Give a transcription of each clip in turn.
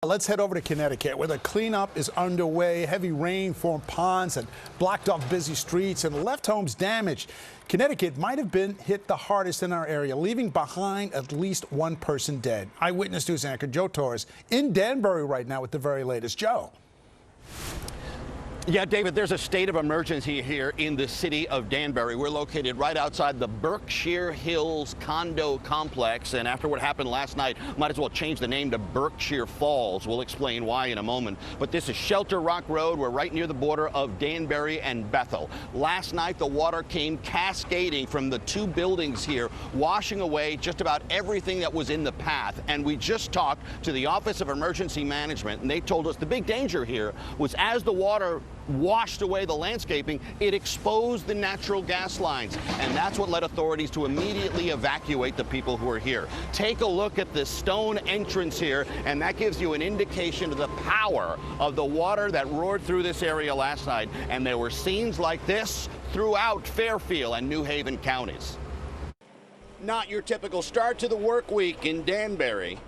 Let's head over to Connecticut, where the cleanup is underway. Heavy rain formed ponds and blocked off busy streets and left homes damaged. Connecticut might have been hit the hardest in our area, leaving behind at least one person dead. Eyewitness News anchor Joe Torres in Danbury right now with the very latest. Joe. Yeah, David, there's a state of emergency here in the city of Danbury. We're located right outside the Berkshire Hills condo complex, and after what happened last night, might as well change the name to Berkshire Falls. We'll explain why in a moment. But this is Shelter Rock Road. We're right near the border of Danbury and Bethel. Last night, the water came cascading from the two buildings here, washing away just about everything that was in the path. And we just talked to the Office of Emergency Management, and they told us the big danger here was as the water washed away the landscaping, it exposed the natural gas lines, and that's what led authorities to immediately evacuate the people who are here. Take a look at this stone entrance here, and that gives you an indication of the power of the water that roared through this area last night, and there were scenes like this throughout Fairfield and New Haven counties. Not your typical start to the work week in Danbury.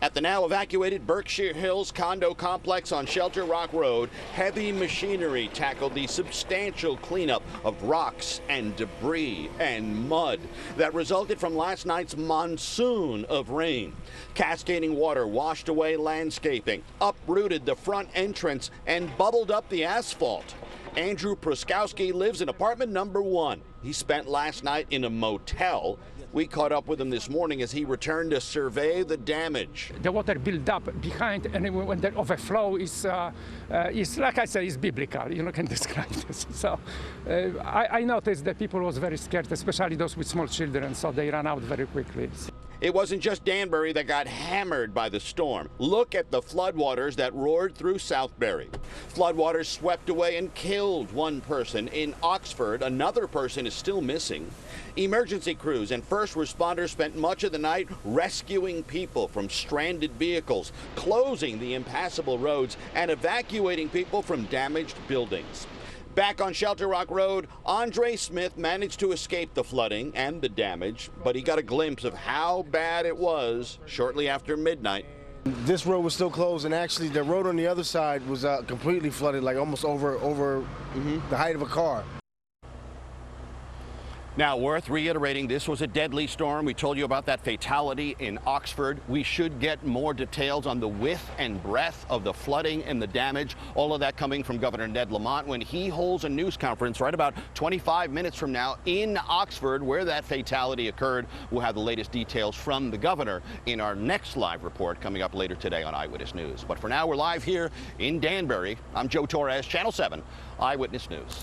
At the now evacuated Berkshire Hills condo complex on Shelter Rock Road, heavy machinery tackled the substantial cleanup of rocks and debris and mud that resulted from last night's monsoon of rain. Cascading water washed away landscaping, uprooted the front entrance, and bubbled up the asphalt. Andrew Pruskowski lives in apartment number 1. He spent last night in a motel. We caught up with him this morning as he returned to survey the damage. The water built up behind, and when the overflow is like I said, is biblical. You can describe this. So I noticed that people was very scared, especially those with small children, so they ran out very quickly. It wasn't just Danbury that got hammered by the storm. Look at the floodwaters that roared through Southbury. Floodwaters swept away and killed one person. In Oxford, another person is still missing. Emergency crews and first responders spent much of the night rescuing people from stranded vehicles, closing the impassable roads, and evacuating people from damaged buildings. Back on Shelter Rock Road, Andre Smith managed to escape the flooding and the damage, but he got a glimpse of how bad it was shortly after midnight. This road was still closed, and actually the road on the other side was completely flooded, like almost over the height of a car. Now, worth reiterating, this was a deadly storm. We told you about that fatality in Oxford. We should get more details on the width and breadth of the flooding and the damage. All of that coming from Governor Ned Lamont when he holds a news conference right about 25 minutes from now in Oxford, where that fatality occurred. We'll have the latest details from the governor in our next live report coming up later today on Eyewitness News. But for now, we're live here in Danbury. I'm Joe Torres, Channel 7 Eyewitness News.